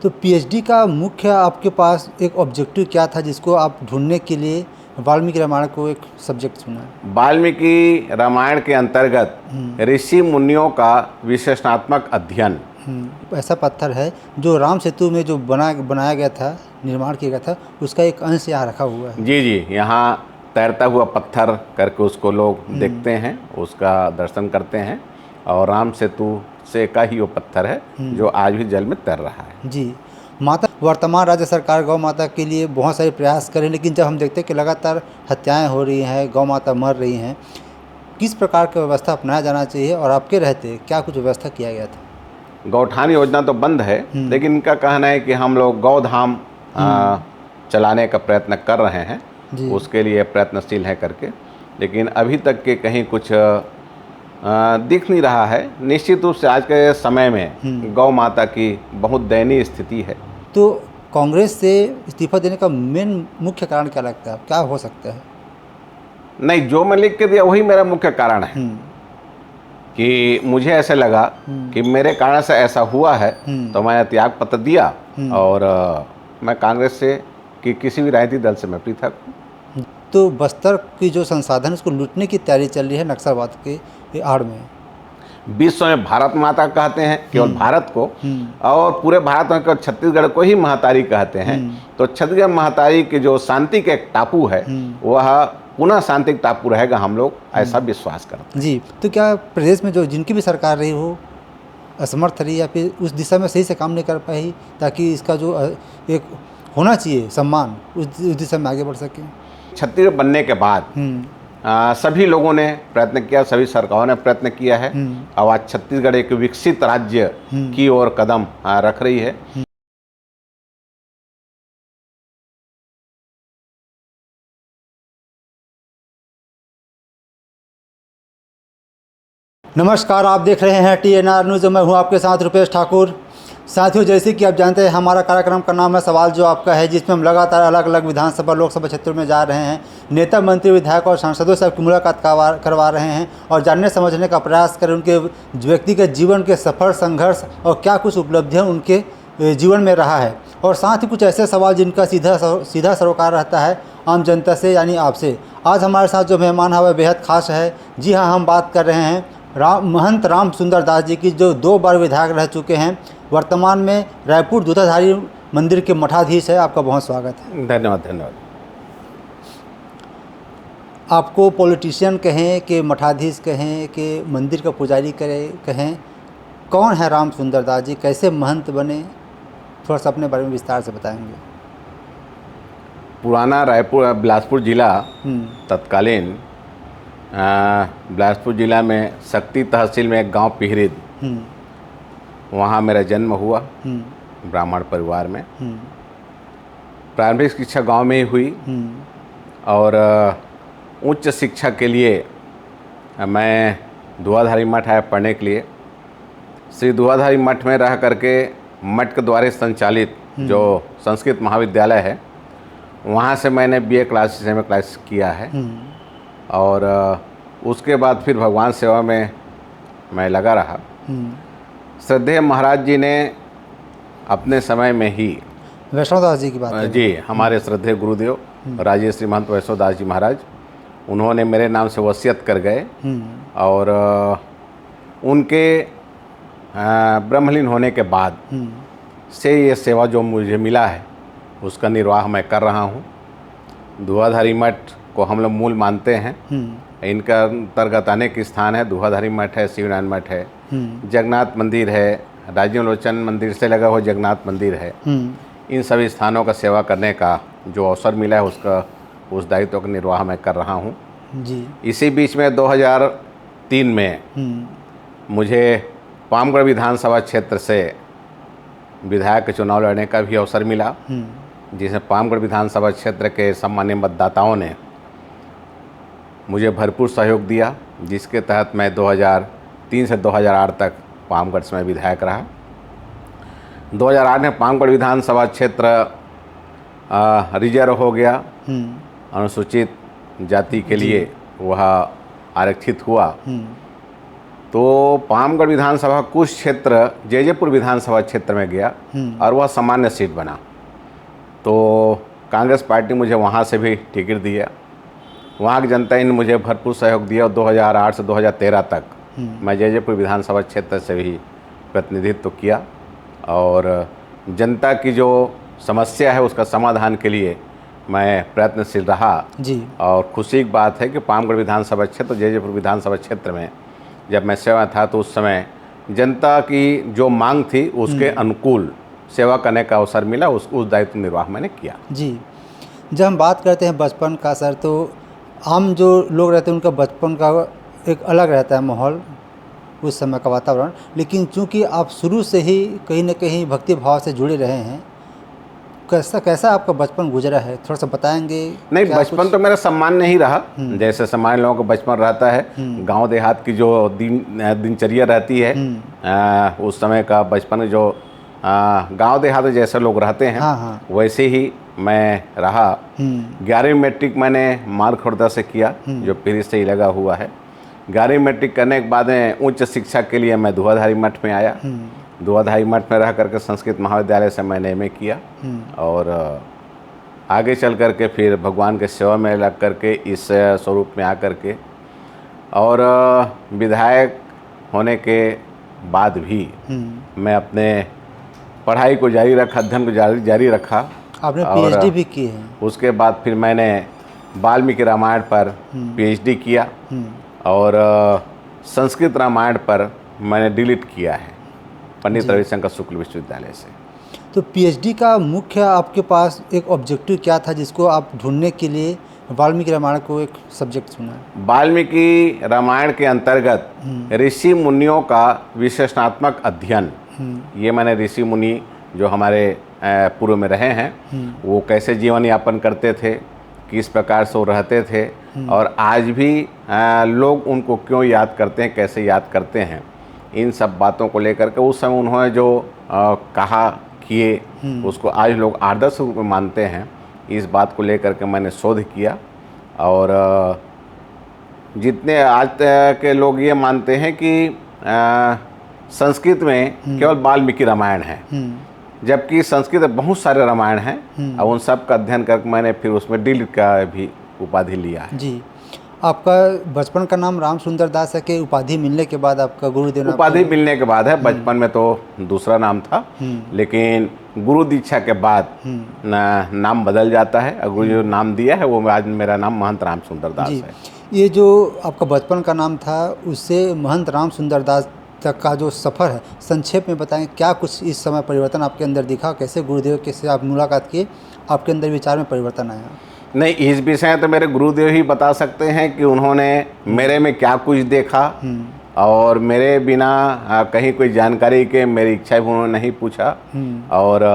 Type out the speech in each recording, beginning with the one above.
तो पीएचडी का मुख्य आपके पास एक ऑब्जेक्टिव क्या था जिसको आप ढूंढने के लिए वाल्मीकि रामायण को एक सब्जेक्ट चुना? वाल्मीकि रामायण के अंतर्गत ऋषि मुनियों का विश्लेषणात्मक अध्ययन। ऐसा पत्थर है जो राम सेतु में जो बनाया गया था, निर्माण किया गया था, उसका एक अंश यहाँ रखा हुआ है। जी जी, यहाँ तैरता हुआ पत्थर करके उसको लोग देखते हैं, उसका दर्शन करते हैं, और राम सेतु से का ही वो पत्थर है जो आज भी जल में तैर रहा है। जी। माता वर्तमान राज्य सरकार गौ माता के लिए बहुत सारे प्रयास करें, लेकिन जब हम देखते हैं कि लगातार हत्याएं हो रही हैं, गौ माता मर रही हैं, किस प्रकार की व्यवस्था अपनाया जाना चाहिए और आपके रहते क्या कुछ व्यवस्था किया गया था? गौठान योजना तो बंद है, लेकिन इनका कहना है कि हम लोग गौधाम चलाने का प्रयत्न कर रहे हैं, उसके लिए प्रयत्नशील है करके, लेकिन अभी तक के कहीं कुछ दिख नहीं रहा है। निश्चित रूप से आज के समय में गौ माता की बहुत दयनीय स्थिति है। तो कांग्रेस से इस्तीफा देने का मुख्य कारण क्या लगता है, क्या हो सकता है? नहीं, जो मैं लिख के दिया वही मेरा मुख्य कारण है कि मुझे ऐसे लगा कि मेरे कारण से ऐसा हुआ है, तो मैंने त्याग पत्र दिया और मैं कांग्रेस से कि किसी भी राजनीतिक दल से मैं पृथक हूँ। तो बस्तर की जो संसाधन उसको लूटने की तैयारी चल रही है नक्सलवाद के आड़ में। विश्व में भारत माता कहते हैं केवल भारत को, और पूरे भारत में छत्तीसगढ़ को ही महातारी कहते हैं। तो छत्तीसगढ़ महातारी के जो शांति के एक टापू है वह पुनः शांति टापू रहेगा, हम लोग ऐसा विश्वास करते हैं। जी। तो क्या प्रदेश में जो जिनकी भी सरकार रही हो असमर्थ रही या फिर उस दिशा में सही से काम नहीं कर पाई, ताकि इसका जो एक होना चाहिए सम्मान उस दिशा में आगे बढ़ सके? छत्तीसगढ़ बनने के बाद सभी लोगों ने प्रयत्न किया, सभी सरकारों ने प्रयत्न किया है, और आज छत्तीसगढ़ एक विकसित राज्य की ओर कदम रख रही है। नमस्कार, आप देख रहे हैं TNR न्यूज़। मैं हूं आपके साथ रुपेश ठाकुर। साथियों, जैसे कि आप जानते हैं हमारा कार्यक्रम का नाम है सवाल जो आपका है, जिसमें हम लगातार अलग अलग विधानसभा लोकसभा क्षेत्रों में जा रहे हैं, नेता मंत्री विधायक और सांसदों से आपकी मुलाकात करवा रहे हैं और जानने समझने का प्रयास करें उनके व्यक्तिगत जीवन के सफ़र, संघर्ष और क्या कुछ उपलब्धियाँ उनके जीवन में रहा है, और साथ ही कुछ ऐसे सवाल जिनका सीधा सरोकार रहता है आम जनता से, यानी आपसे। आज हमारे साथ जो मेहमान है वह बेहद खास है। जी हाँ, हम बात कर रहे हैं महंत राम सुंदर दास जी की, जो 2 बार विधायक रह चुके हैं, वर्तमान में रायपुर दूधाधारी मंदिर के मठाधीश है। आपका बहुत स्वागत है। धन्यवाद धन्यवाद। आपको पॉलिटिशियन कहें कि मठाधीश कहें कि मंदिर का पुजारी कहें, कौन है राम सुंदर दास जी, कैसे महंत बने, थोड़ा सा अपने बारे में विस्तार से बताएंगे? पुराना रायपुर बिलासपुर जिला तत्कालीन बिलासपुर जिला में शक्ति तहसील में एक गांव पिहरिद, वहाँ मेरा जन्म हुआ, ब्राह्मण परिवार में। प्रारंभिक शिक्षा गांव में ही हुई, और उच्च शिक्षा के लिए मैं दुआधारी मठ आया पढ़ने के लिए। श्री दुआधारी मठ में रह करके मठ के द्वारा संचालित जो संस्कृत महाविद्यालय है, वहाँ से मैंने BA क्लास में क्लास किया है, और उसके बाद फिर भगवान सेवा में मैं लगा रहा। श्रद्धेय महाराज जी ने अपने समय में ही, वैष्णव दास जी की बात है जी, हमारे श्रद्धेय गुरुदेव राजेश श्री महंत वैष्णव दास जी महाराज, उन्होंने मेरे नाम से वसीयत कर गए, और उनके ब्रह्मलीन होने के बाद से ये सेवा जो मुझे मिला है उसका निर्वाह मैं कर रहा हूँ। दुआधारी मठ को हम लोग मूल मानते हैं। इनका अंतर्गत अनेक स्थान है, दुआधारी मठ है, शिवनारायण मठ है, जगन्नाथ मंदिर है, राजीव लोचन मंदिर से लगा हुआ जगन्नाथ मंदिर है। इन सभी स्थानों का सेवा करने का जो अवसर मिला है उस दायित्व का निर्वाह मैं कर रहा हूँ जी। इसी बीच में 2003 में मुझे पामगढ़ विधानसभा क्षेत्र से विधायक के चुनाव लड़ने का भी अवसर मिला, जिसमें पामगढ़ विधानसभा क्षेत्र के सम्मानीय मतदाताओं ने मुझे भरपूर सहयोग दिया, जिसके तहत मैं 2003 से 2008 तक पामगढ़ से मैं विधायक रहा। 2008 में पामगढ़ विधानसभा क्षेत्र रिजर्व हो गया, अनुसूचित जाति के लिए वह आरक्षित हुआ, तो पामगढ़ विधानसभा कुछ क्षेत्र जैजेपुर विधानसभा क्षेत्र में गया और वह सामान्य सीट बना। तो कांग्रेस पार्टी मुझे वहाँ से भी टिकट दिया। वहाँ की जनता ने मुझे भरपूर सहयोग दिया और 2008 से 2013 तक मैं जैजेपुर विधानसभा क्षेत्र से भी प्रतिनिधित्व किया और जनता की जो समस्या है उसका समाधान के लिए मैं प्रयत्नशील रहा जी। और खुशी की बात है कि पामगढ़ विधानसभा क्षेत्र जैजेपुर विधानसभा क्षेत्र में जब मैं सेवा था तो उस समय जनता की जो मांग थी उसके अनुकूल सेवा करने का अवसर मिला। उस दायित्व निर्वाह मैंने किया। जी। जब हम बात करते हैं बचपन का सर, तो आम जो लोग रहते हैं उनका बचपन का एक अलग रहता है माहौल, उस समय का वातावरण, लेकिन चूंकि आप शुरू से ही कहीं न कहीं भक्ति भाव से जुड़े रहे हैं, कैसा आपका बचपन गुजरा है, थोड़ा सा बताएंगे? नहीं, बचपन तो मेरा सामान्य नहीं रहा। जैसे सामान्य लोगों का बचपन रहता है, गांव देहात की जो दिनचर्या रहती है, उस समय का बचपन जो गांव देहात में जैसे लोग रहते हैं, हाँ। वैसे ही मैं रहा। 11वीं मैट्रिक मैंने मालखुर्दा से किया, जो पीरी से ही लगा हुआ है। 11वीं मैट्रिक करने के बाद उच्च शिक्षा के लिए मैं दुआधारी मठ में आया। दुआधारी मठ में रह करके संस्कृत महाविद्यालय से मैंने MA किया और आगे चल करके फिर भगवान के सेवा में लग करके इस स्वरूप में आ करके और विधायक होने के बाद भी मैं अपने पढ़ाई को जारी रखा, अध्ययन को जारी रखा। आपने PhD भी की है? उसके बाद फिर मैंने वाल्मीकि रामायण पर PhD किया और संस्कृत रामायण पर मैंने डिलीट किया है पंडित रविशंकर शुक्ल विश्वविद्यालय से। तो PhD का मुख्य आपके पास एक ऑब्जेक्टिव क्या था जिसको आप ढूंढने के लिए वाल्मीकि रामायण को एक सब्जेक्ट चुना? वाल्मीकि रामायण के अंतर्गत ऋषि मुनियों का विश्लेषणात्मक अध्ययन, ये मैंने ऋषि मुनि जो हमारे पूर्व में रहे हैं वो कैसे जीवन यापन करते थे, किस प्रकार से वो रहते थे और आज भी लोग उनको क्यों याद करते हैं, कैसे याद करते हैं, इन सब बातों को लेकर के उस समय उन्होंने जो कहा किए उसको आज लोग आदर्श रूप में मानते हैं। इस बात को लेकर के मैंने शोध किया और जितने आज के लोग ये मानते हैं कि संस्कृत में केवल वाल्मीकि रामायण है, जबकि संस्कृत में बहुत सारे रामायण हैं और उन सब का अध्ययन करके मैंने फिर उसमें डिलीट का भी उपाधि लिया है। जी। आपका बचपन का नाम राम सुंदर दास है कि उपाधि मिलने के बाद आपका गुरुदेव? उपाधि मिलने के बाद है। बचपन में तो दूसरा नाम था, लेकिन गुरु दीक्षा के बाद नाम बदल जाता है और गुरु जो नाम दिया है वो आज मेरा नाम महंत राम सुंदर दास है। ये जो आपका बचपन का नाम था उससे महंत राम सुंदर दास तक का जो सफ़र है, संक्षेप में बताएं, क्या कुछ इस समय परिवर्तन आपके अंदर दिखा, कैसे गुरुदेव के से आप मुलाकात किए, आपके अंदर विचार में परिवर्तन आया? नहीं, इस विषय तो मेरे गुरुदेव ही बता सकते हैं कि उन्होंने मेरे में क्या कुछ देखा और मेरे बिना कहीं कोई जानकारी के मेरी इच्छा भी उन्होंने नहीं पूछा और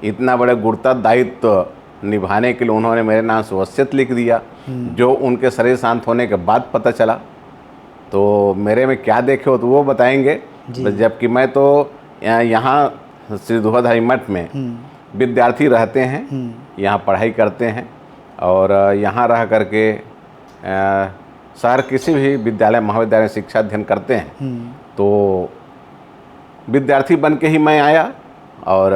इतना बड़े गुरुता दायित्व निभाने के लिए उन्होंने मेरे नाम से वसीयत लिख दिया, जो उनके शरीर शांत होने के बाद पता चला। तो मेरे में क्या देखे हो तो वो बताएंगे, जबकि मैं तो यहाँ श्री दुआधारी मठ में विद्यार्थी रहते हैं, यहाँ पढ़ाई करते हैं और यहाँ रह करके शहर किसी भी विद्यालय महाविद्यालय शिक्षा अध्ययन करते हैं। तो विद्यार्थी बन के ही मैं आया और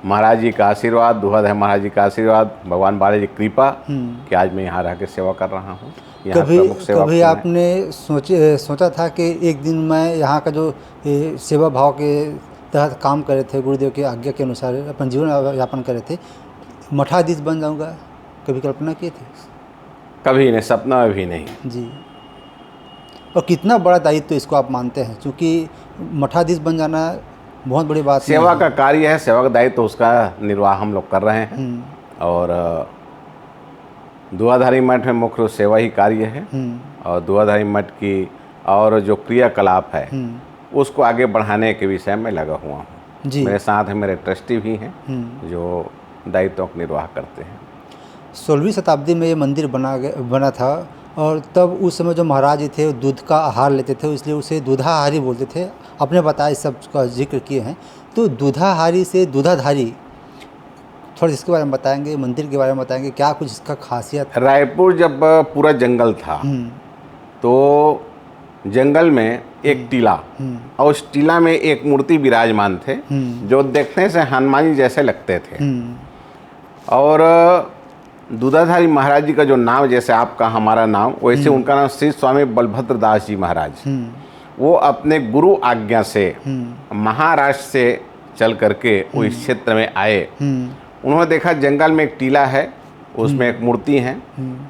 महाराज जी का आशीर्वाद, दुआधारी महाराज जी का आशीर्वाद, भगवान बाला जी की कृपा कि आज मैं यहाँ रह के सेवा कर रहा हूँ। कभी आपने सोचा था कि एक दिन मैं यहाँ का जो सेवा भाव के तहत काम करे थे, गुरुदेव की आज्ञा के अनुसार अपन जीवन यापन करे थे, मठाधीश बन जाऊँगा, कभी कल्पना की थी? कभी नहीं, सपना में भी नहीं। जी। और कितना बड़ा दायित्व इसको आप मानते हैं, क्योंकि मठाधीश बन जाना बहुत बड़ी बात है। सेवा का कार्य है, सेवा का दायित्व तो उसका निर्वाह हम लोग कर रहे हैं और दुआधारी मठ में मुख्य सेवा ही कार्य है और दुआधारी मठ की और जो क्रियाकलाप है उसको आगे बढ़ाने के विषय में लगा हुआ हूँ। मेरे साथ है मेरे ट्रस्टी भी हैं जो दायित्वों का निर्वाह करते हैं। 16वीं शताब्दी में ये मंदिर बना था और तब उस समय जो महाराज जी थे दूध का आहार लेते थे, इसलिए उसे दूधाहारी बोलते थे। आपने बताया, इस सब का जिक्र किए हैं, तो दूधाहारी से दूधाधारी, थोड़ा इसके बारे में बताएंगे, मंदिर के बारे में बताएंगे, क्या कुछ इसका खासियत? रायपुर जब पूरा जंगल था तो जंगल में एक टीला, और उस टीला में एक मूर्ति विराजमान थे जो देखने से हनुमान जी जैसे लगते थे। और दूधाधारी महाराज जी का जो नाम, जैसे आपका हमारा नाम, वैसे उनका नाम श्री स्वामी बलभद्र दास जी महाराज। वो अपने गुरु आज्ञा से महाराष्ट्र से चल करके वो इस क्षेत्र में आए। उन्होंने देखा जंगल में एक टीला है, उसमें एक मूर्ति है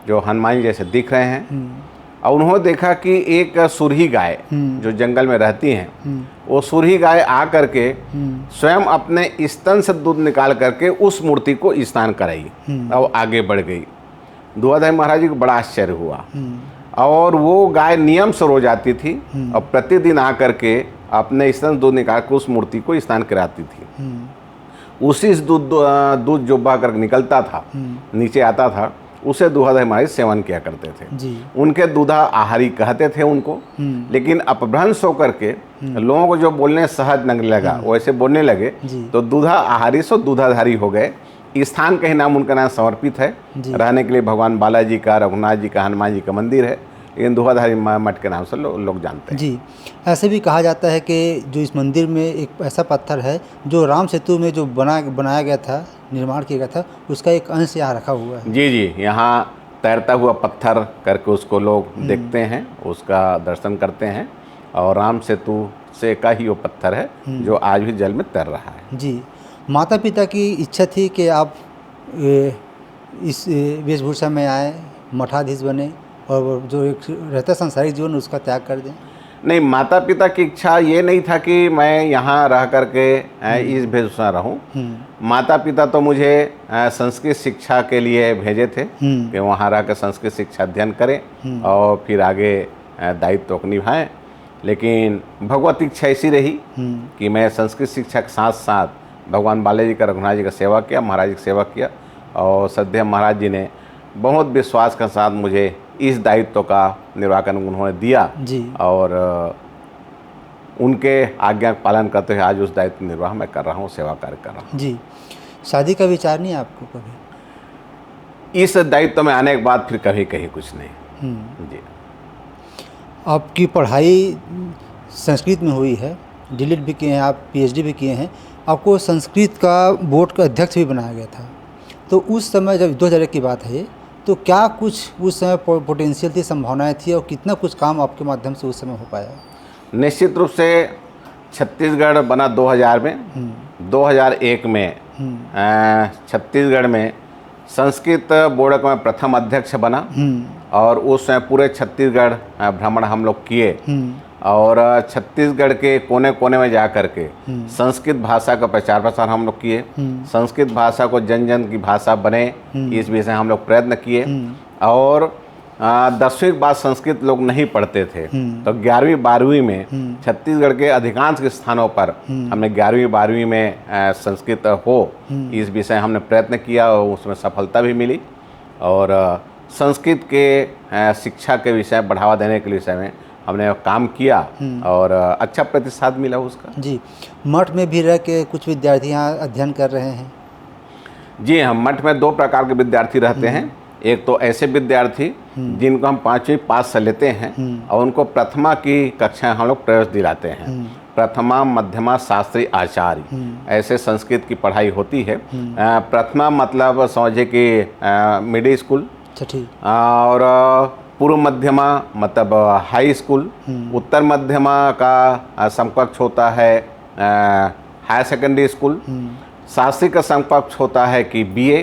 जो हनुमान जी जैसे दिख रहे हैं। और उन्होंने देखा कि एक सुरही गाय जो जंगल में रहती हैं, वो सुरही गाय आ करके स्वयं अपने स्तन से दूध निकाल करके उस मूर्ति को स्नान कराई और आगे बढ़ गई। दूधाधारी महाराज जी को बड़ा आश्चर्य हुआ, और वो गाय नियम से रोज आती थी और प्रतिदिन आ करके अपने स्तन दूध निकाल कर उस मूर्ति को स्नान कराती थी। उसी दूध जो बह कर निकलता था, नीचे आता था, उसे दूधाधारी महाराज सेवन किया करते थे जी। उनके दूधा आहारी कहते थे उनको। लेकिन अपभ्रंश होकर के लोगों को जो बोलने सहज लगने लगा, वैसे बोलने लगे, तो दूधा आहारी से दूधाधारी हो गए। स्थान का ही नाम, उनका नाम समर्पित है। रहने के लिए भगवान बालाजी का, रघुनाथ जी का, हनुमान जी का मंदिर है, लेकिन दूधाधारी मठ के नाम से लोग जानते हैं जी। ऐसे भी कहा जाता है कि जो इस मंदिर में एक ऐसा पत्थर है जो राम सेतु में जो बनाया गया था, निर्माण किया गया था, उसका एक अंश यहाँ रखा हुआ है। जी जी, यहाँ तैरता हुआ पत्थर करके उसको लोग देखते हैं, उसका दर्शन करते हैं, और राम सेतु से का ही वो पत्थर है जो आज भी जल में तैर रहा है। जी। माता पिता की इच्छा थी कि आप इस वेशभूषा में आए, मठाधीश बने, और जो एक रहता सांसारिक जीवन उसका त्याग कर दें? नहीं, माता पिता की इच्छा ये नहीं था कि मैं यहाँ रह करके इस वेशभूषा रहूँ। माता पिता तो मुझे संस्कृत शिक्षा के लिए भेजे थे कि वहाँ रह कर संस्कृत शिक्षा अध्ययन करें और फिर आगे दायित्व को निभाएं। लेकिन भगवत इच्छा ऐसी रही कि मैं संस्कृत शिक्षा के साथ साथ भगवान बालाजी का, रघुनाथ जी का सेवा किया, महाराज जी की सेवा किया, और सदैव महाराज जी ने बहुत विश्वास के साथ मुझे इस दायित्व का निर्वाह करने उन्होंने दिया जी। और उनके आज्ञा का पालन करते हुए आज उस दायित्व निर्वाह मैं कर रहा हूँ, सेवा कार्य कर रहा हूँ। जी। शादी का विचार नहीं आपको कभी? इस दायित्व में आने के बाद फिर कभी कहीं कुछ नहीं। जी। आपकी पढ़ाई संस्कृत में हुई है, डीलिट भी किए हैं आप, पीएचडी भी किए हैं, आपको संस्कृत का बोर्ड का अध्यक्ष भी बनाया गया था। तो उस समय जब 2001 की बात है, तो क्या कुछ उस समय पोटेंशियल थी, संभावनाएं थी, और कितना कुछ काम आपके माध्यम से उस समय हो पाया? निश्चित रूप से छत्तीसगढ़ बना 2000 में। 2001 में छत्तीसगढ़ में संस्कृत बोर्ड का मैं प्रथम अध्यक्ष बना, और उस समय पूरे छत्तीसगढ़ भ्रमण हम लोग किए, और छत्तीसगढ़ के कोने कोने में जा कर के संस्कृत भाषा का प्रचार प्रसार हम लोग किए। संस्कृत भाषा को जन जन की भाषा बने, इस विषय हम लोग प्रयत्न किए। और 10वीं के बाद संस्कृत लोग नहीं पढ़ते थे, तो 11वीं 12वीं में छत्तीसगढ़ के अधिकांश के स्थानों पर हमने 11वीं 12वीं में संस्कृत हो, इस विषय हमने प्रयत्न किया, और उसमें सफलता भी मिली। और संस्कृत के शिक्षा के विषय बढ़ावा देने के विषय में हमने काम किया, और अच्छा प्रतिसाद मिला उसका। जी। मठ में भी रह के कुछ विद्यार्थी यहाँ अध्ययन कर रहे हैं? जी, हम मठ में 2 प्रकार के विद्यार्थी रहते हैं। एक तो ऐसे विद्यार्थी जिनको हम 5वीं पास से लेते हैं और उनको प्रथमा की कक्षाएं हम लोग प्रवेश दिलाते हैं। प्रथमा, मध्यमा, शास्त्री, आचार्य, ऐसे संस्कृत की पढ़ाई होती है। प्रथमा मतलब समझे कि मिडिल स्कूल, और पूर्व मध्यमा मतलब हाई स्कूल, उत्तर मध्यमा का समकक्ष होता है हायर सेकेंडरी स्कूल, शास्त्री का समकक्ष होता है कि बीए,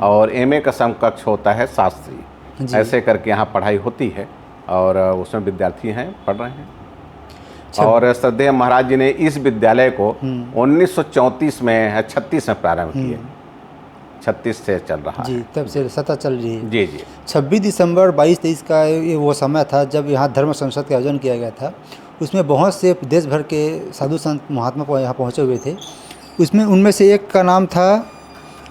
और एमए का समकक्ष होता है शास्त्री। ऐसे करके यहाँ पढ़ाई होती है, और उसमें विद्यार्थी हैं, पढ़ रहे हैं। और सदैव महाराज जी ने इस विद्यालय को 1934 में 36 में प्रारंभ किए, 36 से चल रहा जी, है। तब से सतत चल रही है। जी जी। 26 दिसंबर 22-23 का ये वो समय था जब यहाँ धर्म संसद का आयोजन किया गया था। उसमें बहुत से देश भर के साधु संत महात्मा यहाँ पहुँचे हुए थे। उसमें उनमें से एक का नाम था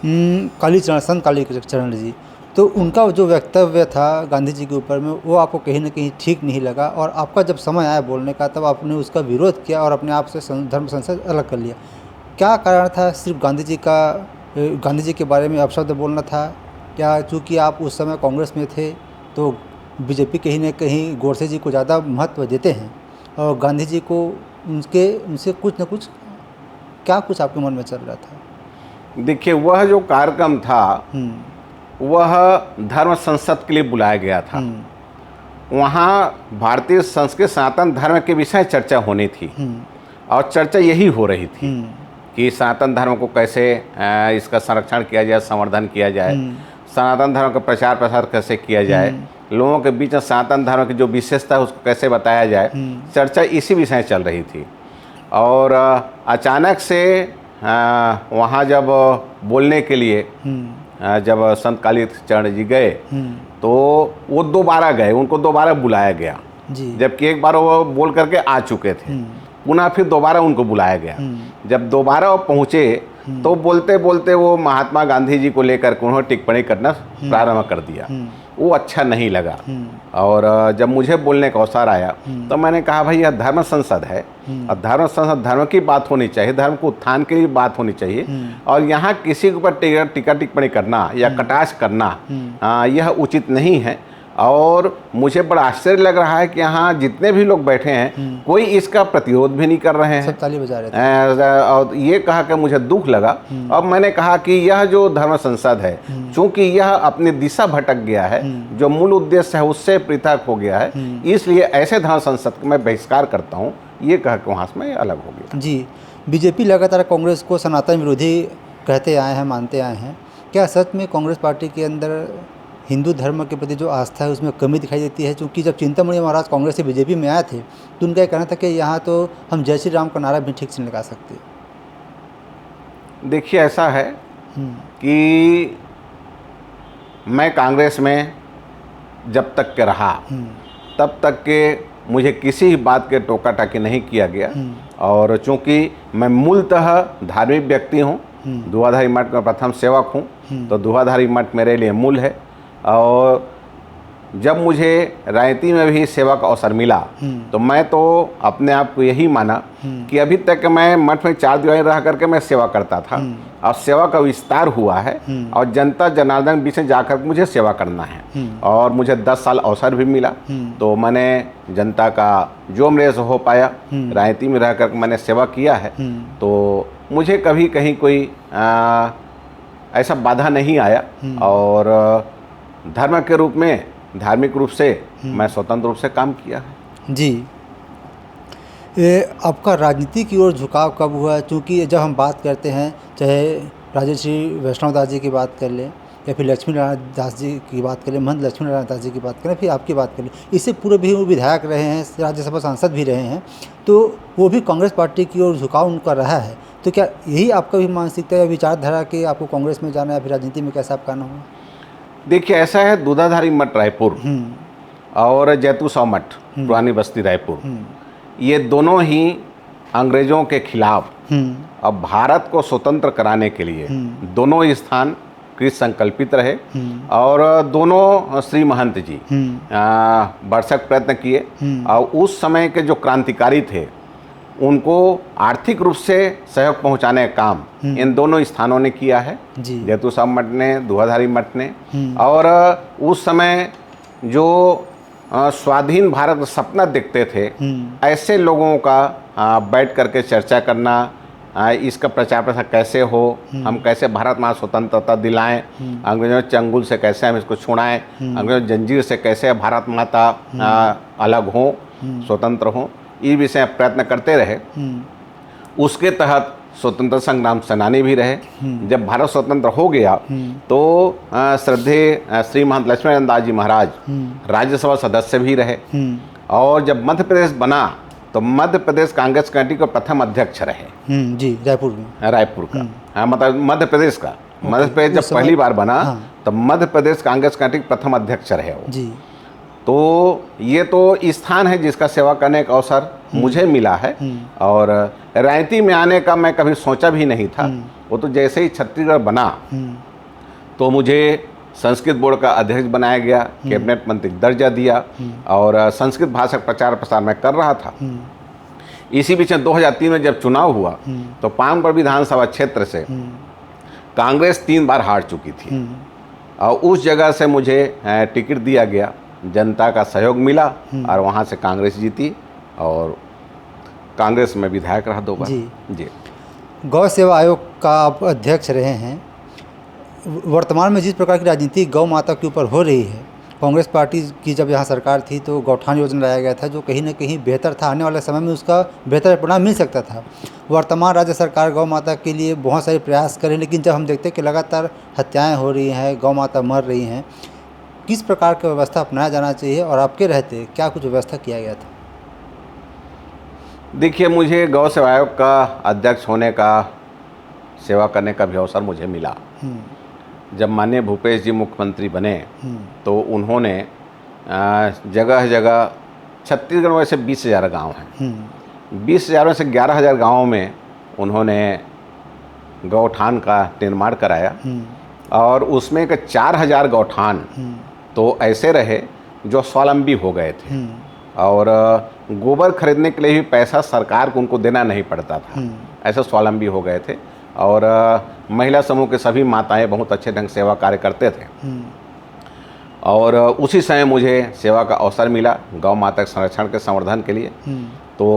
कालीचरण, संत कालीचरण जी। तो उनका जो वक्तव्य था गांधी जी के ऊपर में, वो आपको कहीं ना कहीं ठीक नहीं लगा, और आपका जब समय आया बोलने का तब आपने उसका विरोध किया और अपने आप से धर्म संसद अलग कर लिया। क्या कारण था? सिर्फ गांधी जी के बारे में अपशब्द बोलना था क्या? चूँकि आप उस समय कांग्रेस में थे तो बीजेपी कहीं न कहीं गोडसे जी को ज़्यादा महत्व देते हैं और गांधी जी को उनसे कुछ न कुछ, क्या कुछ आपके मन में चल रहा था? देखिए, वह जो कार्यक्रम था वह धर्म संसद के लिए बुलाया गया था। वहाँ भारतीय संस्कृति सनातन धर्म के विषय चर्चा होनी थी और चर्चा यही हो रही थी कि सनातन धर्म को कैसे इसका संरक्षण किया जाए, संवर्धन किया जाए, सनातन धर्म का प्रचार प्रसार कैसे किया जाए, लोगों के बीच में सनातन धर्म की जो विशेषता है उसको कैसे बताया जाए। चर्चा इसी विषय चल रही थी और अचानक से वहाँ जब बोलने के लिए जब संत कालीचरण जी गए तो वो दोबारा गए, उनको दोबारा बुलाया गया, जबकि एक बार वो बोल करके आ चुके थे। पुनः फिर दोबारा उनको बुलाया गया। जब दोबारा वो पहुँचे तो बोलते बोलते वो महात्मा गांधी जी को लेकर के उन्होंने टिप्पणी करना प्रारंभ कर दिया। वो अच्छा नहीं लगा और जब मुझे बोलने का अवसर आया तो मैंने कहा भाई यह धर्म संसद है और धर्म संसद धर्म की बात होनी चाहिए, धर्म को उत्थान के लिए बात होनी चाहिए और यहाँ किसी के ऊपर टीका टिप्पणी करना या कटाक्ष करना यह उचित नहीं है। और मुझे बड़ा आश्चर्य लग रहा है कि यहाँ जितने भी लोग बैठे हैं कोई इसका प्रतिरोध भी नहीं कर रहे हैं, सब ताली बजा रहे थे। और ये कहा कि मुझे दुख लगा और मैंने कहा कि यह जो धर्म संसद है चूंकि यह अपनी दिशा भटक गया है, जो मूल उद्देश्य है उससे पृथक हो गया है, इसलिए ऐसे धर्म संसद का मैं बहिष्कार करता हूँ। ये कह के वहाँ से मैं अलग हो गया। जी, बीजेपी लगातार कांग्रेस को सनातन विरोधी कहते आए हैं, मानते आए हैं। क्या सच में कांग्रेस पार्टी के अंदर हिंदू धर्म के प्रति जो आस्था है उसमें कमी दिखाई देती है? क्योंकि जब चिंतामणि महाराज कांग्रेस से बीजेपी में आए थे तो उनका कहना था कि यहाँ तो हम जय श्री राम का नारा भी ठीक से लगा सकते। देखिए, ऐसा है कि मैं कांग्रेस में जब तक के रहा तब तक के मुझे किसी बात के टोका टाकी नहीं किया गया और चूँकि मैं मूलतः धार्मिक व्यक्ति हूँ, दुआधारी मठ में प्रथम सेवक हूँ, तो दुआधारी मठ मेरे लिए मूल है। और जब मुझे राजनीति में भी सेवा का अवसर मिला तो मैं तो अपने आप को यही माना कि अभी तक मैं मठ में 4 दीवारी रह करके मैं सेवा करता था और सेवा का विस्तार हुआ है और जनता जनार्दन बीच में जाकर मुझे सेवा करना है और मुझे 10 साल अवसर भी मिला। तो मैंने जनता का जो मेरे से हो पाया राजनीति में रह कर मैंने सेवा किया है, तो मुझे कभी कहीं कोई ऐसा बाधा नहीं आया और धर्म के रूप में, धार्मिक रूप से मैं स्वतंत्र रूप से काम किया है। जी, आपका राजनीति की ओर झुकाव कब हुआ? क्योंकि जब हम बात करते हैं, चाहे राजर्षि वैष्णव दास जी की बात कर लें या फिर लक्ष्मी नारायण दास जी की बात करें, महंत लक्ष्मी नारायण दास जी की बात करें, फिर आपकी बात करें, इससे पूर्व भी वो विधायक रहे हैं, राज्यसभा सांसद भी रहे हैं, तो वो भी कांग्रेस पार्टी की ओर झुकाव उनका रहा है। तो क्या यही आपका भी मानसिकता या विचारधारा कि आपको कांग्रेस में जाना है, फिर राजनीति में कैसा आपका आना हुआ? देखिए, ऐसा है, दूधाधारी मठ रायपुर और जैतूसा मठ पुरानी बस्ती रायपुर, ये दोनों ही अंग्रेज़ों के खिलाफ अब भारत को स्वतंत्र कराने के लिए दोनों स्थान कृत संकल्पित रहे और दोनों श्री महंत जी भरसक प्रयत्न किए और उस समय के जो क्रांतिकारी थे उनको आर्थिक रूप से सहयोग पहुंचाने का काम इन दोनों स्थानों ने किया है, जैतूसा मठ ने, दुआधारी मठ ने। और उस समय जो स्वाधीन भारत का सपना देखते थे, ऐसे लोगों का बैठ करके चर्चा करना, इसका प्रचार प्रसार कैसे हो, हम कैसे भारत माँ स्वतंत्रता दिलाएं, अंग्रेजों के चंगुल से कैसे हम इसको छुड़ाएं, अंग्रेजों जंजीर से कैसे भारत माता अलग हो, स्वतंत्र हो, इस विषय प्रयत्न करते रहे। उसके तहत स्वतंत्र संग्राम सेनानी भी रहे। जब भारत स्वतंत्र हो गया तो श्रद्धेय श्री महंत लक्ष्मी नारायण दास जी महाराज राज्यसभा सदस्य भी रहे और जब मध्य प्रदेश बना तो मध्य प्रदेश कांग्रेस कमेटी के प्रथम अध्यक्ष रहे। जी, रायपुर में, रायपुर का, हाँ, मतलब मध्य प्रदेश का। मध्य प्रदेश जब पहली बार बना तो मध्य प्रदेश कांग्रेस कमेटी के प्रथम अध्यक्ष रहे वो जी। तो ये तो स्थान है जिसका सेवा करने का अवसर मुझे मिला है और राजनीति में आने का मैं कभी सोचा भी नहीं था। वो तो जैसे ही छत्तीसगढ़ बना तो मुझे संस्कृत बोर्ड का अध्यक्ष बनाया गया, कैबिनेट मंत्री दर्जा दिया और संस्कृत भाषा प्रचार प्रसार मैं कर रहा था। इसी बीच में 2003 में जब चुनाव हुआ तो पानगढ़ विधानसभा क्षेत्र से कांग्रेस 3 बार हार चुकी थी और उस जगह से मुझे टिकट दिया गया जनता का सहयोग मिला और वहाँ से कांग्रेस जीती और कांग्रेस में विधायक रहा 2 बार। जी। गौ सेवा आयोग का आप अध्यक्ष रहे हैं। वर्तमान में जिस प्रकार की राजनीति गौ माता के ऊपर हो रही है, कांग्रेस पार्टी की जब यहाँ सरकार थी तो गौठान योजना लाया गया था जो कहीं ना कहीं बेहतर था, आने वाले समय में उसका बेहतर परिणाम मिल सकता था। वर्तमान राज्य सरकार गौ माता के लिए बहुत सारे प्रयास करें, लेकिन जब हम देखते हैं कि लगातार हत्याएं हो रही हैं, गौ माता मर रही हैं, किस प्रकार की व्यवस्था अपनाया जाना चाहिए और आपके रहते क्या कुछ व्यवस्था किया गया था? देखिए, मुझे गौ सेवा आयोग का अध्यक्ष होने का, सेवा करने का भी अवसर मुझे मिला। जब माननीय भूपेश जी मुख्यमंत्री बने तो उन्होंने जगह जगह, छत्तीसगढ़ में वैसे 20,000 गाँव हैं, 20,000 में से 11,000 गाँवों में उन्होंने गौठान का निर्माण कराया और उसमें के 4,000 गौठान तो ऐसे रहे जो स्वावलंबी हो गए थे और गोबर खरीदने के लिए भी पैसा सरकार को उनको देना नहीं पड़ता था, ऐसे स्वावलंबी हो गए थे। और महिला समूह के सभी माताएं बहुत अच्छे ढंग से सेवा कार्य करते थे और उसी समय मुझे सेवा का अवसर मिला गौ माता के संरक्षण के संवर्धन के लिए। तो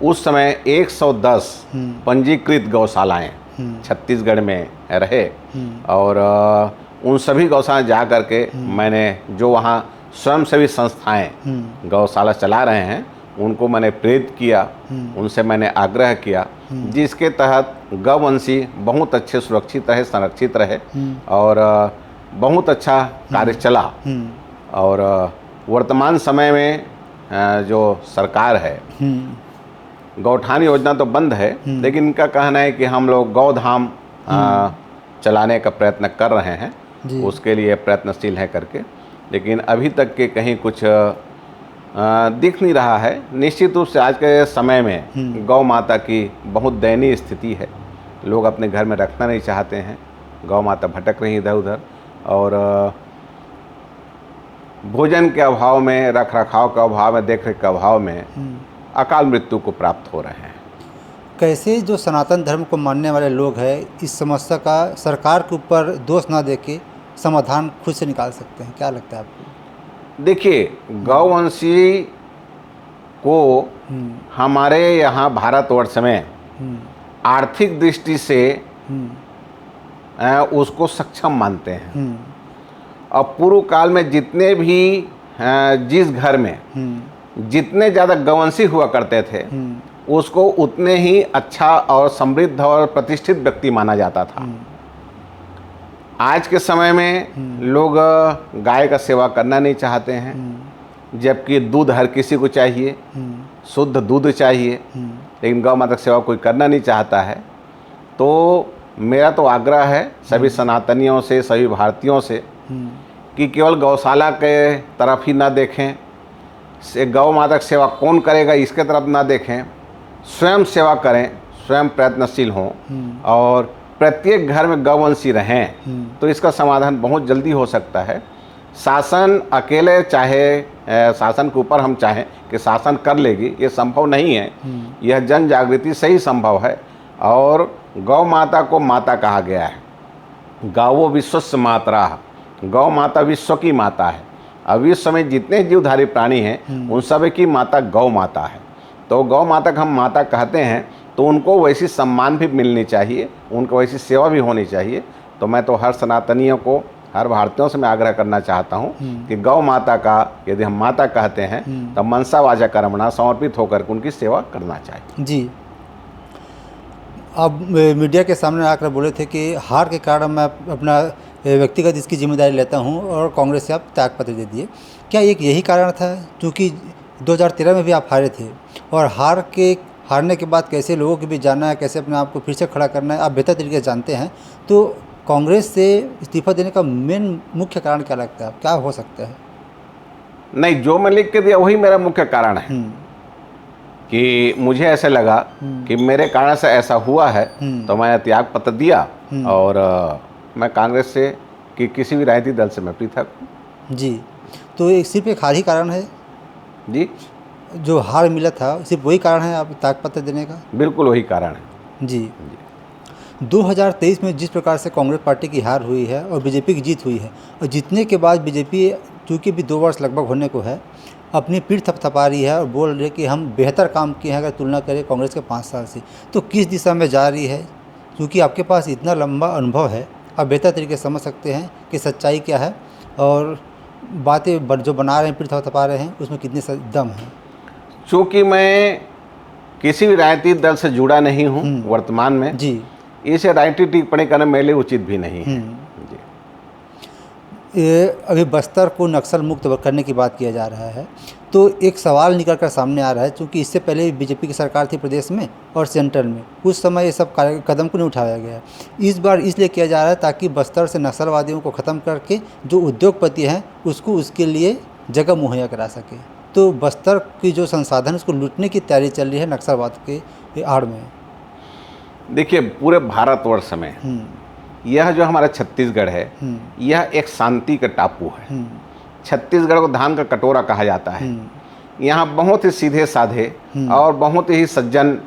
उस समय 110 पंजीकृत गौशालाएं छत्तीसगढ़ में रहे और उन सभी गौशाला जा कर के मैंने जो वहाँ स्वयंसेवी संस्थाएं गौशाला चला रहे हैं उनको मैंने प्रेरित किया, उनसे मैंने आग्रह किया जिसके तहत गौवंशी बहुत अच्छे सुरक्षित रहे, संरक्षित रहे और बहुत अच्छा कार्य चला। और वर्तमान समय में जो सरकार है, गौठान योजना तो बंद है लेकिन इनका कहना है कि हम लोग गौधाम चलाने का प्रयत्न कर रहे हैं, उसके लिए प्रयत्नशील है करके, लेकिन अभी तक के कहीं कुछ दिख नहीं रहा है। निश्चित रूप से आज के समय में गौ माता की बहुत दयनीय स्थिति है, लोग अपने घर में रखना नहीं चाहते हैं, गौ माता भटक रही इधर उधर और भोजन के अभाव में, रख रखाव के अभाव में, देख रेख के अभाव में अकाल मृत्यु को प्राप्त हो रहे हैं। कैसे जो सनातन धर्म को मानने वाले लोग हैं इस समस्या का सरकार के ऊपर दोष ना देके समाधान खुद से निकाल सकते हैं, क्या लगता है आपको? देखिए, गौवंशी को हमारे यहाँ भारतवर्ष में आर्थिक दृष्टि से उसको सक्षम मानते हैं। अब पूर्व काल में जितने भी जिस घर में जितने ज़्यादा गौवंशी हुआ करते थे उसको उतने ही अच्छा और समृद्ध और प्रतिष्ठित व्यक्ति माना जाता था। आज के समय में लोग गाय का सेवा करना नहीं चाहते हैं, जबकि दूध हर किसी को चाहिए, शुद्ध दूध चाहिए, लेकिन गौ माता की सेवा कोई करना नहीं चाहता है। तो मेरा तो आग्रह है सभी सनातनियों से, सभी भारतीयों से कि केवल गौशाला के तरफ ही ना देखें, गौ माता की सेवा कौन करेगा इसके तरफ ना देखें, स्वयं सेवा करें, स्वयं प्रयत्नशील हों और प्रत्येक घर में गौवंशी रहें तो इसका समाधान बहुत जल्दी हो सकता है। शासन अकेले चाहे शासन के ऊपर हम चाहें कि शासन कर लेगी, ये संभव नहीं है। यह जन जागृति से ही संभव है और गौ माता को माता कहा गया है। गावो विश्वस्य मातरा, गौ माता विश्व की माता है। अब विश्व में जितने जीवधारी प्राणी हैं उन सब की माता गौ माता है। तो गौ माता को हम माता कहते हैं तो उनको वैसी सम्मान भी मिलनी चाहिए, उनको वैसी सेवा भी होनी चाहिए। तो मैं तो हर सनातनियों को, हर भारतीयों से मैं आग्रह करना चाहता हूँ कि गौ माता का यदि हम माता कहते हैं तो मनसा वाचा कर्मणा समर्पित होकर उनकी सेवा करना चाहिए। जी, अब मीडिया के सामने आकर बोले थे कि हार के कारण मैं अपना व्यक्तिगत इसकी जिम्मेदारी लेता हूं और कांग्रेस से आप त्यागपत्र दे दिए। क्या एक यही कारण था, क्योंकि 2013 में भी आप हारे थे और हारने के बाद कैसे लोगों के बीच जाना है, कैसे अपने आप को फिर से खड़ा करना है, आप बेहतर तरीके से जानते हैं। तो कांग्रेस से इस्तीफा देने का मेन मुख्य कारण क्या लगता है, क्या हो सकता है? नहीं, जो मैं लिख के दिया वही मेरा मुख्य कारण है कि मुझे ऐसे लगा कि मेरे कारण से ऐसा हुआ है तो मैंने त्याग पत्र दिया और मैं कांग्रेस से कि किसी भी राजनीतिक दल से मैं पृथक हूँ। जी, तो एक सिर्फ एक हार ही कारण है? जी, जो हार मिला था सिर्फ वही कारण है आप त्यागपत्र देने का? बिल्कुल वही कारण है। जी, 2023 में जिस प्रकार से कांग्रेस पार्टी की हार हुई है और बीजेपी की जीत हुई है, और जीतने के बाद बीजेपी चूँकि भी 2 वर्ष लगभग होने को है, अपनी पीठ थपथपा रही है और बोल रही है कि हम बेहतर काम किए हैं अगर तुलना करें कांग्रेस के 5 साल से। तो किस दिशा में जा रही है? क्योंकि आपके पास इतना लंबा अनुभव है, आप बेहतर तरीके से समझ सकते हैं कि सच्चाई क्या है और बातें जो बना रहे हैं, पीठ थपथपा रहे हैं, उसमें कितने दम है। चूँकि मैं किसी भी राजनीतिक दल से जुड़ा नहीं हूँ वर्तमान में जी, इसे राजनीतिक टिप्पणी करना मेरे लिए उचित भी नहीं है। जी। ये अभी बस्तर को नक्सल मुक्त करने की बात किया जा रहा है, तो एक सवाल निकल कर सामने आ रहा है, क्योंकि इससे पहले बीजेपी की सरकार थी प्रदेश में और सेंट्रल में, उस समय ये सब कदम को नहीं उठाया गया। इस बार इसलिए किया जा रहा है ताकि बस्तर से नक्सलवादियों को ख़त्म करके जो उद्योगपति हैं उसको उसके लिए जगह मुहैया करा सके। तो बस्तर की जो संसाधन उसको लूटने की तैयारी चल रही है नक्सलवाद के आड़ में। देखिए, पूरे भारतवर्ष में यह जो हमारा छत्तीसगढ़ है, यह एक शांति का टापू है। छत्तीसगढ़ को धान का कटोरा कहा जाता है। यहाँ बहुत ही सीधे साधे और बहुत ही सज्जन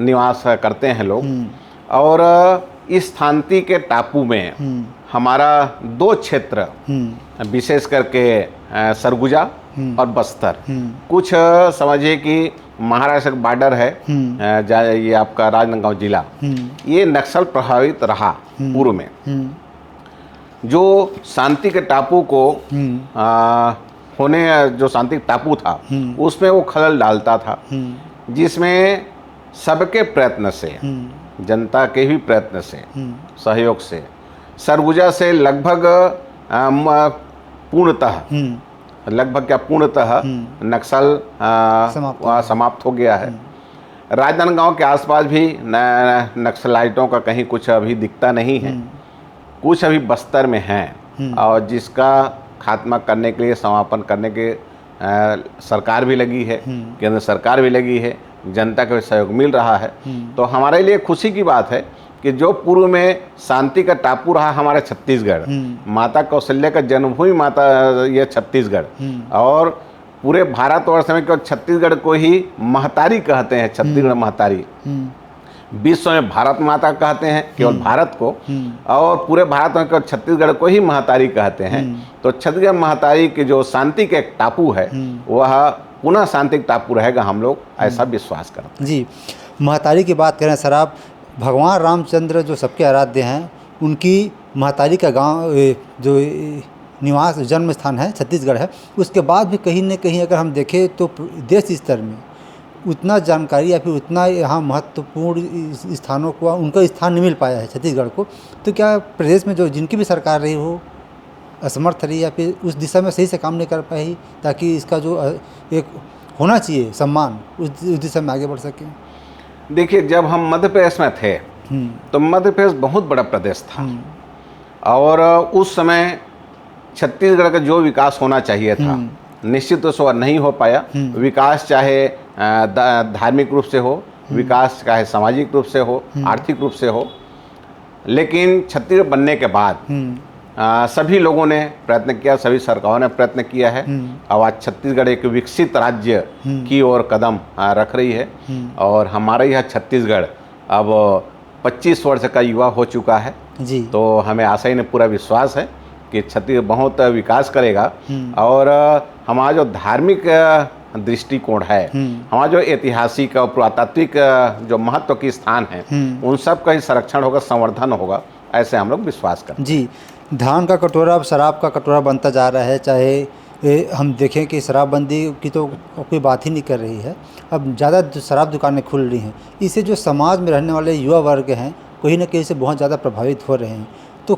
निवास करते हैं लोग। और इस शांति के टापू में हमारा 2 क्षेत्र, विशेष करके सरगुजा और बस्तर, कुछ समझिए कि महाराष्ट्र का बॉर्डर है, ये आपका राजनांदगांव जिला, ये नक्सल प्रभावित रहा पूर्व में। जो शांति के टापू को जो शांति टापू था उसमें वो खलल डालता था, जिसमें सबके प्रयत्न से, जनता के भी प्रयत्न से, सहयोग से सरगुजा से लगभग पूर्णतः नक्सल समाप्त हो गया है। राजनांदगांव के आसपास भी नक्सलाइटों का कहीं कुछ अभी दिखता नहीं है। कुछ अभी बस्तर में हैं और जिसका खात्मा करने के लिए, समापन करने के सरकार भी लगी है, केंद्र सरकार भी लगी है, जनता का भी सहयोग मिल रहा है। तो हमारे लिए खुशी की बात है कि जो पूर्व में शांति का टापू रहा हमारा छत्तीसगढ़, माता कौशल्या का जन्मभूमि माता यह छत्तीसगढ़, और पूरे भारतवर्ष में केवल छत्तीसगढ़ को ही महतारी कहते हैं। छत्तीसगढ़ महतारी, विश्व में भारत माता कहते हैं केवल भारत को, और पूरे भारत में केवल छत्तीसगढ़ को ही महतारी कहते हैं। तो छत्तीसगढ़ महतारी के जो शांति का एक टापू है वह पुनः शांति का टापू रहेगा, हम लोग ऐसा विश्वास करते हैं। जी, महतारी की बात करें सर, आप भगवान रामचंद्र जो सबके आराध्य हैं, उनकी महतारी का गांव जो निवास जन्म स्थान है छत्तीसगढ़ है, उसके बाद भी कहीं न कहीं अगर हम देखें तो देश स्तर में उतना जानकारी या फिर उतना यहाँ महत्वपूर्ण स्थानों को उनका स्थान नहीं मिल पाया है छत्तीसगढ़ को। तो क्या प्रदेश में जो जिनकी भी सरकार रही हो असमर्थ रही या फिर उस दिशा में सही से काम नहीं कर पाई, ताकि इसका जो एक होना चाहिए सम्मान उस दिशा में आगे बढ़ सके? देखिए, जब हम मध्य प्रदेश में थे तो मध्य प्रदेश बहुत बड़ा प्रदेश था और उस समय छत्तीसगढ़ का जो विकास होना चाहिए था निश्चित रूप से वह नहीं हो पाया। विकास चाहे धार्मिक रूप से हो, विकास चाहे सामाजिक रूप से हो, आर्थिक रूप से हो, लेकिन छत्तीसगढ़ बनने के बाद सभी लोगों ने प्रयत्न किया, सभी सरकारों ने प्रयत्न किया है। अब आज छत्तीसगढ़ एक विकसित राज्य की ओर कदम रख रही है और हमारा यह छत्तीसगढ़ अब 25 वर्ष का युवा हो चुका है जी। तो हमें आशा ही पूरा विश्वास है कि छत्तीसगढ़ बहुत विकास करेगा और हमारा जो धार्मिक दृष्टिकोण है, हमारा जो ऐतिहासिक और पुरातात्विक जो महत्व के स्थान हैं, उन सब का ही संरक्षण होगा, संवर्धन होगा, ऐसे हम लोग विश्वास करते हैं। जी, धान का कटोरा अब शराब का कटोरा बनता जा रहा है। चाहे हम देखें कि शराबबंदी की तो कोई बात ही नहीं कर रही है, अब ज़्यादा शराब दुकानें खुल रही हैं। इससे जो समाज में रहने वाले युवा वर्ग हैं कहीं ना कहीं से बहुत ज़्यादा प्रभावित हो रहे हैं। तो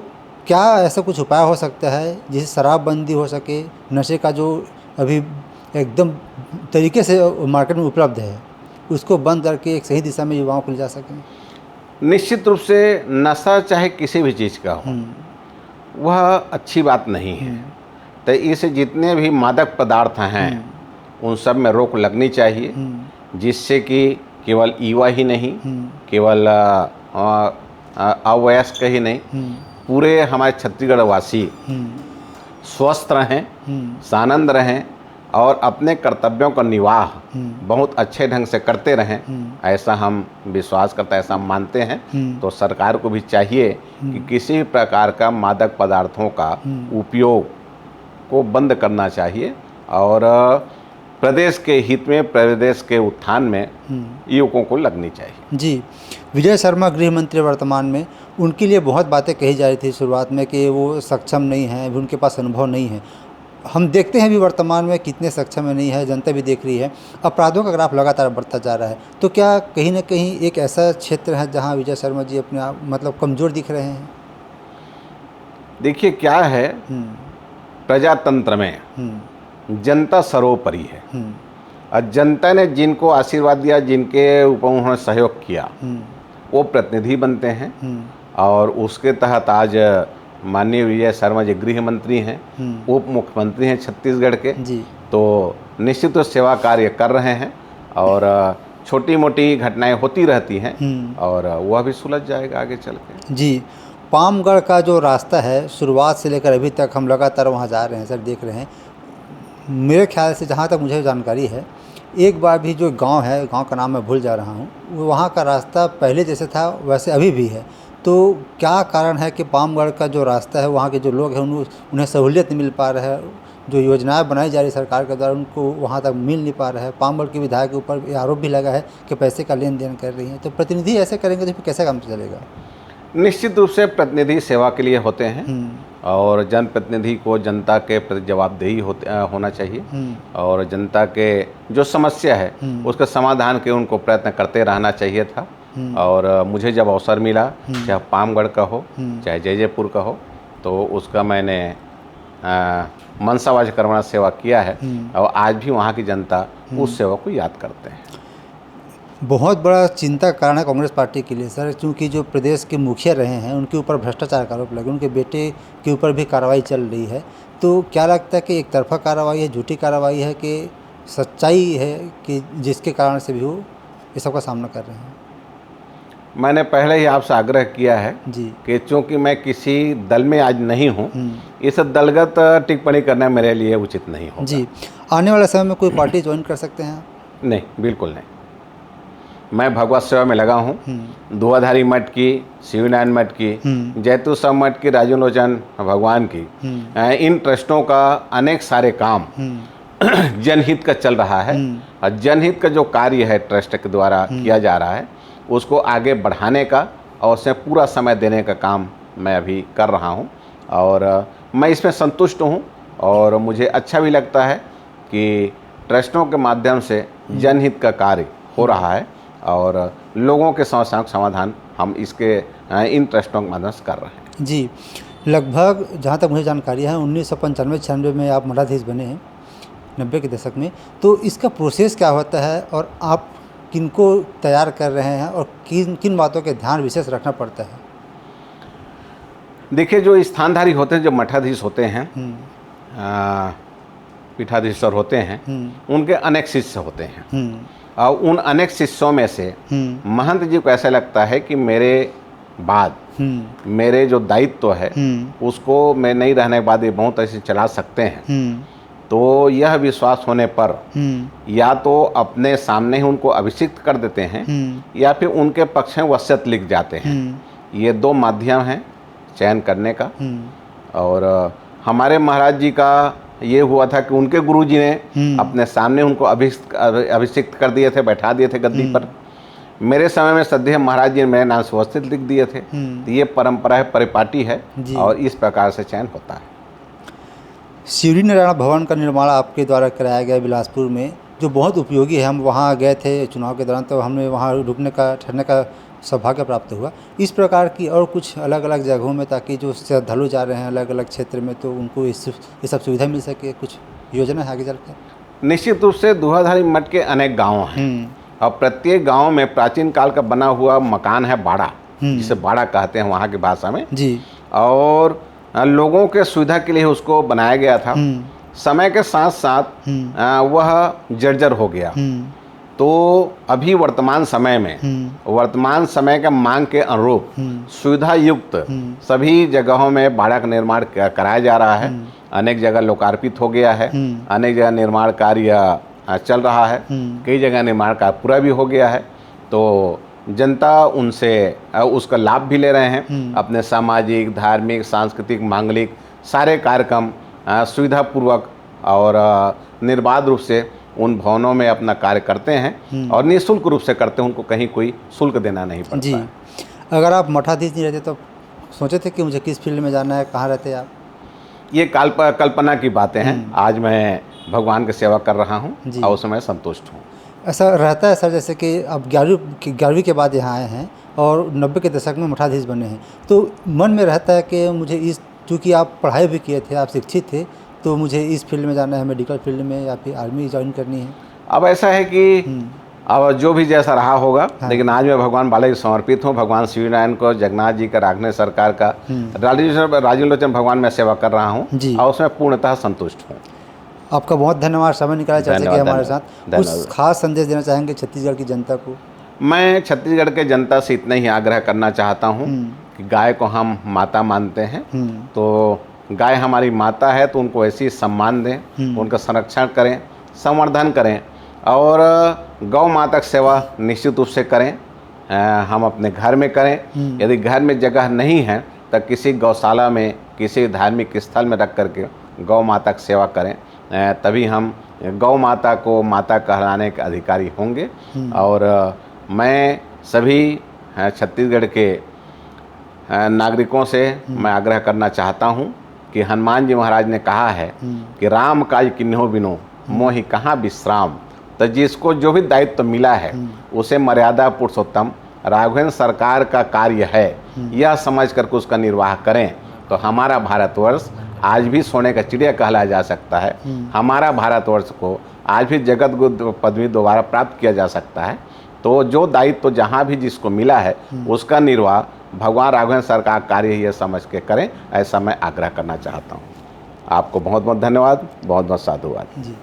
क्या ऐसा कुछ उपाय हो सकता है जिससे शराबबंदी हो सके, नशे का जो अभी एकदम तरीके से मार्केट में उपलब्ध है उसको बंद करके एक सही दिशा में युवाओं को ले जा सकें? निश्चित रूप से नशा चाहे किसी भी चीज़ का हो वह अच्छी बात नहीं है। तो इसे जितने भी मादक पदार्थ हैं उन सब में रोक लगनी चाहिए, जिससे कि केवल युवा ही नहीं, केवल अवयस्क ही नहीं, पूरे हमारे छत्तीसगढ़ वासी स्वस्थ रहें, सानंद रहें और अपने कर्तव्यों का निर्वाह बहुत अच्छे ढंग से करते रहें, ऐसा हम विश्वास करते हैं, ऐसा हम मानते हैं। तो सरकार को भी चाहिए कि किसी भी प्रकार का मादक पदार्थों का उपयोग को बंद करना चाहिए और प्रदेश के हित में, प्रदेश के उत्थान में युवकों को लगनी चाहिए। जी, विजय शर्मा गृह मंत्री वर्तमान में, उनके लिए बहुत बातें कही जा रही थी शुरुआत में कि वो सक्षम नहीं हैं, अभी उनके पास अनुभव नहीं है। हम देखते हैं अभी वर्तमान में कितने सक्षम है नहीं है, जनता भी देख रही है। अपराधों का ग्राफ लगातार बढ़ता जा रहा है, तो क्या कहीं ना कहीं एक ऐसा क्षेत्र है जहां विजय शर्मा जी अपने आप मतलब कमज़ोर दिख रहे हैं? देखिए क्या है, प्रजातंत्र में जनता सर्वोपरि है और जनता ने जिनको आशीर्वाद दिया, जिनके ऊपर उन्होंने सहयोग किया, वो प्रतिनिधि बनते हैं। और उसके तहत आज माननीय विजय शर्मा जी गृह मंत्री हैं, उप मुख्यमंत्री हैं छत्तीसगढ़ के जी। तो निश्चित तो सेवा कार्य कर रहे हैं और छोटी मोटी घटनाएं होती रहती हैं और वह भी सुलझ जाएगा आगे चल के। जी, पामगढ़ का जो रास्ता है शुरुआत से लेकर अभी तक हम लगातार वहाँ जा रहे हैं सर, देख रहे हैं। मेरे ख्याल से जहाँ तक मुझे जानकारी है, एक बार भी जो गांव है, गांव का नाम मैं भूल जा रहा हूँ, वहाँ का रास्ता पहले जैसे था वैसे अभी भी है। तो क्या कारण है कि पामगढ़ का जो रास्ता है, वहाँ के जो लोग हैं उन्हें सहूलियत नहीं मिल पा रहा है, जो योजनाएं बनाई जा रही सरकार के द्वारा उनको वहाँ तक मिल नहीं पा रहा है। पामगढ़ के विधायक के ऊपर ये आरोप भी लगा है कि पैसे का लेन देन कर रही हैं। तो प्रतिनिधि ऐसे करेंगे तो फिर कैसे काम चलेगा? निश्चित रूप से प्रतिनिधि सेवा के लिए होते हैं और जनप्रतिनिधि को जनता के प्रति जवाबदेही होना चाहिए और जनता के जो समस्या है उसके समाधान के उनको प्रयत्न करते रहना चाहिए था। और मुझे जब अवसर मिला, चाहे पामगढ़ का हो चाहे जयजयपुर का हो, तो उसका मैंने मनसावाज कर्मणा सेवा किया है और आज भी वहाँ की जनता उस सेवा को याद करते हैं। बहुत बड़ा चिंता का कारण है कांग्रेस पार्टी के लिए सर, क्योंकि जो प्रदेश के मुखिया रहे हैं उनके ऊपर भ्रष्टाचार का आरोप लगे, उनके बेटे के ऊपर भी कार्रवाई चल रही है। तो क्या लगता है कि एक तरफा कार्रवाई है, झूठी कार्रवाई है कि सच्चाई है कि जिसके कारण से भी वो ये सब का सामना कर रहे हैं? मैंने पहले ही आपसे आग्रह किया है जी कि चूँकि मैं किसी दल में आज नहीं हूँ, इस दलगत टिप्पणी करना मेरे लिए उचित नहीं होगा। जी, आने वाले समय में कोई पार्टी ज्वाइन कर सकते हैं? नहीं, बिल्कुल नहीं। मैं भगवत सेवा में लगा हूँ। दुआधारी मठ की, शिवनारायण मठ की, जैतूसम मठ की, राजलोचन भगवान की, इन ट्रस्टों का अनेक सारे काम जनहित का चल रहा है और जनहित का जो कार्य है ट्रस्ट के द्वारा किया जा रहा है उसको आगे बढ़ाने का और उसे पूरा समय देने का काम मैं अभी कर रहा हूँ और मैं इसमें संतुष्ट हूँ और मुझे अच्छा भी लगता है कि ट्रस्टों के माध्यम से जनहित का कार्य हो रहा है और लोगों के समस्याओं का समाधान हम इसके इन ट्रस्टों के माध्यम से कर रहे हैं। जी, लगभग जहाँ तक मुझे जानकारी है 1995-96 में आप मठाधीश बने हैं, 90 के दशक में। तो इसका प्रोसेस क्या होता है और आप किनको तैयार कर रहे हैं और किन किन बातों के ध्यान विशेष रखना पड़ता है? देखिए, जो स्थानधारी होते हैं, जो मठाधीश होते हैं, पीठाधीश्वर होते हैं, उनके अनेक शिष्य होते हैं और उन अनेक शिष्यों में से महंत जी को ऐसा लगता है कि मेरे बाद मेरे जो दायित्व है उसको मैं नहीं रहने के बाद ये बहुत ऐसे चला सकते हैं। तो यह विश्वास होने पर या तो अपने सामने ही उनको अभिषिक्त कर देते हैं या फिर उनके पक्ष में वसीयत लिख जाते हैं। ये दो माध्यम हैं चयन करने का। और हमारे महाराज जी का ये हुआ था कि उनके गुरुजी ने अपने सामने उनको अभिषिक्त कर दिए थे, बैठा दिए थे गद्दी पर। मेरे समय में श्रद्धेय महाराज जी ने मेरे नाम से वसीयत लिख दिए थे। तो ये परंपरा है, परिपाटी है और इस प्रकार से चयन होता है। शिवरी नारायण भवन का निर्माण आपके द्वारा कराया गया बिलासपुर में, जो बहुत उपयोगी है। हम वहाँ गए थे चुनाव के दौरान, तो हमें वहाँ रुकने का, ठहरने का सौभाग्य प्राप्त हुआ। इस प्रकार की और कुछ अलग अलग जगहों में, ताकि जो श्रद्धालु जा रहे हैं अलग अलग क्षेत्र में, तो उनको ये सब सुविधा मिल सके, कुछ योजना है आगे चलकर? निश्चित रूप से दुआधारी मठ के अनेक गाँव हैं और प्रत्येक गाँव में प्राचीन काल का बना हुआ मकान है, बाड़ा, जिसे बाड़ा कहते हैं वहाँ की भाषा में जी। और लोगों के सुविधा के लिए उसको बनाया गया था। समय के साथ साथ वह जर्जर हो गया। तो अभी वर्तमान समय में, वर्तमान समय के मांग के अनुरूप सुविधा युक्त सभी जगहों में बाड़ा का निर्माण कराया जा रहा है। अनेक जगह लोकार्पित हो गया है, अनेक जगह निर्माण कार्य चल रहा है, कई जगह निर्माण कार्य पूरा भी हो गया है। तो जनता उनसे उसका लाभ भी ले रहे हैं। अपने सामाजिक, धार्मिक, सांस्कृतिक, मांगलिक सारे कार्यक्रम सुविधापूर्वक और निर्बाध रूप से उन भवनों में अपना कार्य करते हैं और निःशुल्क रूप से करते हैं। उनको कहीं कोई शुल्क देना नहीं पड़ता जी। है। अगर आप मठाधीश नहीं रहते तो सोचे थे कि मुझे किस फील्ड में जाना है, कहाँ रहते आप? ये कल्पना की बातें हैं। आज मैं भगवान की सेवा कर रहा हूँ जी। और उसमें मैं संतुष्ट हूँ। ऐसा रहता है सर, जैसे कि अब 11वीं के बाद यहाँ आए हैं और 90 के दशक में मठाधीश बने हैं, तो मन में रहता है कि मुझे इस, चूँकि आप पढ़ाई भी किए थे, आप शिक्षित थे, तो मुझे इस फील्ड में जाना है, मेडिकल फील्ड में, या फिर आर्मी ज्वाइन करनी है? अब ऐसा है कि अब जो भी जैसा रहा होगा, लेकिन आज मैं भगवान बालाजी समर्पित हूँ। भगवान शिवनारायण को, जगन्नाथ जी का, राघवेंद्र सरकार का, राजीव लोचन भगवान में सेवा कर रहा हूँ और उसमें पूर्णतः संतुष्ट हूँ। आपका बहुत धन्यवाद, समय निकाला चर्चा की हमारे साथ। कुछ धन्यवाद। खास संदेश देना चाहेंगे छत्तीसगढ़ की जनता को? मैं छत्तीसगढ़ के जनता से इतना ही आग्रह करना चाहता हूँ कि गाय को हम माता मानते हैं, तो गाय हमारी माता है, तो उनको ऐसी सम्मान दें, उनका संरक्षण करें, संवर्धन करें और गौ माता की सेवा निश्चित रूप से करें। हम अपने घर में करें। यदि घर में जगह नहीं है तो किसी गौशाला में, किसी धार्मिक स्थल में रख करके गौ माता की सेवा करें, तभी हम गौ माता को माता कहलाने के अधिकारी होंगे। और मैं सभी छत्तीसगढ़ के नागरिकों से मैं आग्रह करना चाहता हूँ कि हनुमान जी महाराज ने कहा है कि राम काज किन्हो बिनो मोहि कहाँ विश्राम। तो जिसको जो भी दायित्व मिला है उसे मर्यादा पुरुषोत्तम राघवेंद्र सरकार का कार्य है, यह समझ करके उसका निर्वाह करें, तो हमारा भारतवर्ष आज भी सोने का चिड़िया कहलाया जा सकता है। हमारा भारतवर्ष को आज भी जगत गुरु पदवी दोबारा प्राप्त किया जा सकता है। तो जो दायित्व जहाँ भी जिसको मिला है उसका निर्वाह भगवान राघवेंद्र सरकार कार्य ये समझ के करें, ऐसा मैं आग्रह करना चाहता हूँ। आपको बहुत बहुत धन्यवाद, बहुत बहुत साधुवाद।